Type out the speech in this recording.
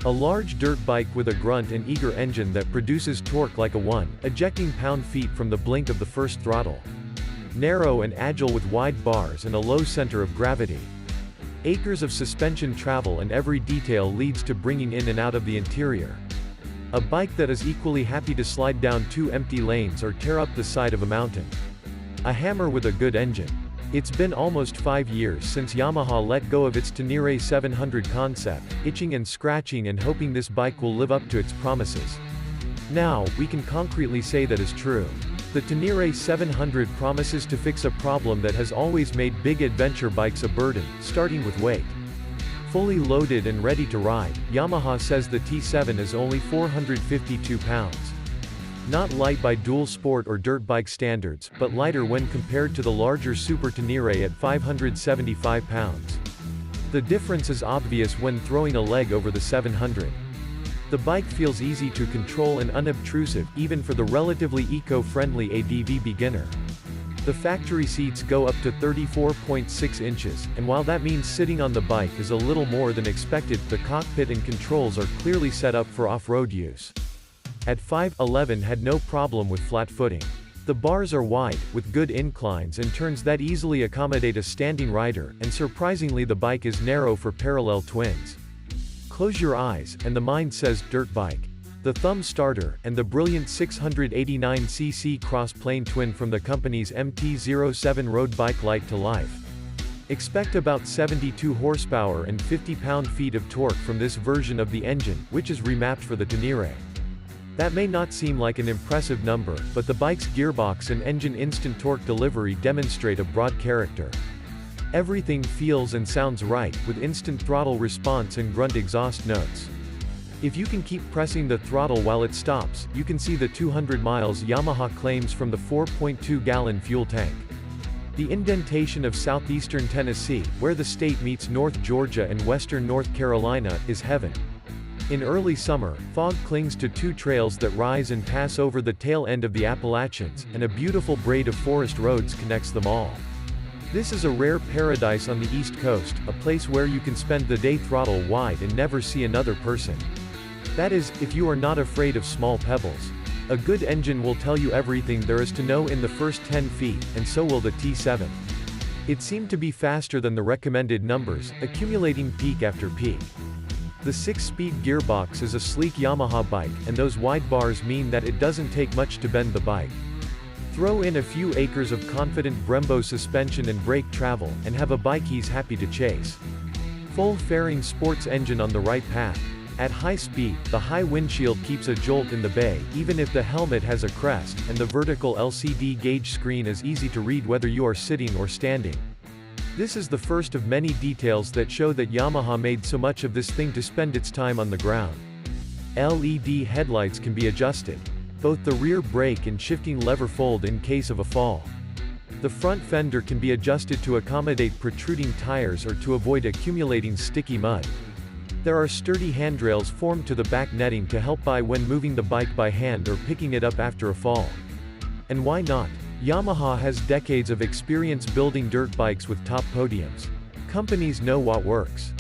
A large dirt bike with a grunt and eager engine that produces torque like a one, ejecting pound-feet from the blink of the first throttle. Narrow and agile with wide bars and a low center of gravity. Acres of suspension travel and every detail leads to bringing in and out of the interior. A bike that is equally happy to slide down two empty lanes or tear up the side of a mountain. A hammer with a good engine. It's been almost 5 years since Yamaha let go of its Ténéré 700 concept, itching and scratching and hoping this bike will live up to its promises. Now, we can concretely say that is true. The Ténéré 700 promises to fix a problem that has always made big adventure bikes a burden, starting with weight. Fully loaded and ready to ride, Yamaha says the T7 is only 452 pounds. Not light by dual sport or dirt bike standards, but lighter when compared to the larger Super Ténéré at 575 pounds. The difference is obvious when throwing a leg over the 700. The bike feels easy to control and unobtrusive, even for the relatively eco-friendly ADV beginner. The factory seats go up to 34.6 inches, and while that means sitting on the bike is a little more than expected, the cockpit and controls are clearly set up for off-road use. At 5'11" had no problem with flat footing. The bars are wide, with good inclines and turns that easily accommodate a standing rider, and surprisingly the bike is narrow for parallel twins. Close your eyes, and the mind says, dirt bike. The thumb starter, and the brilliant 689cc cross-plane twin from the company's MT-07 road bike light to life. Expect about 72 horsepower and 50 pound-feet of torque from this version of the engine, which is remapped for the Ténéré. That may not seem like an impressive number, but the bike's gearbox and engine instant torque delivery demonstrate a broad character. Everything feels and sounds right, with instant throttle response and grunt exhaust notes. If you can keep pressing the throttle while it stops, you can see the 200 miles Yamaha claims from the 4.2-gallon fuel tank. The indentation of southeastern Tennessee, where the state meets North Georgia and western North Carolina, is heaven. In early summer, fog clings to two trails that rise and pass over the tail end of the Appalachians, and a beautiful braid of forest roads connects them all. This is a rare paradise on the East Coast, a place where you can spend the day throttle wide and never see another person. That is, if you are not afraid of small pebbles. A good engine will tell you everything there is to know in the first 10 feet, and so will the T7. It seemed to be faster than the recommended numbers, accumulating peak after peak. The 6-speed gearbox is a sleek Yamaha bike, and those wide bars mean that it doesn't take much to bend the bike. Throw in a few acres of confident Brembo suspension and brake travel, and have a bike he's happy to chase. Full fairing sports engine on the right path. At high speed, the high windshield keeps a jolt in the bay, even if the helmet has a crest, and the vertical LCD gauge screen is easy to read whether you are sitting or standing. This is the first of many details that show that Yamaha made so much of this thing to spend its time on the ground. LED headlights can be adjusted. Both the rear brake and shifting lever fold in case of a fall. The front fender can be adjusted to accommodate protruding tires or to avoid accumulating sticky mud. There are sturdy handrails formed to the back netting to help when moving the bike by hand or picking it up after a fall. And why not? Yamaha has decades of experience building dirt bikes with top podiums. Companies know what works.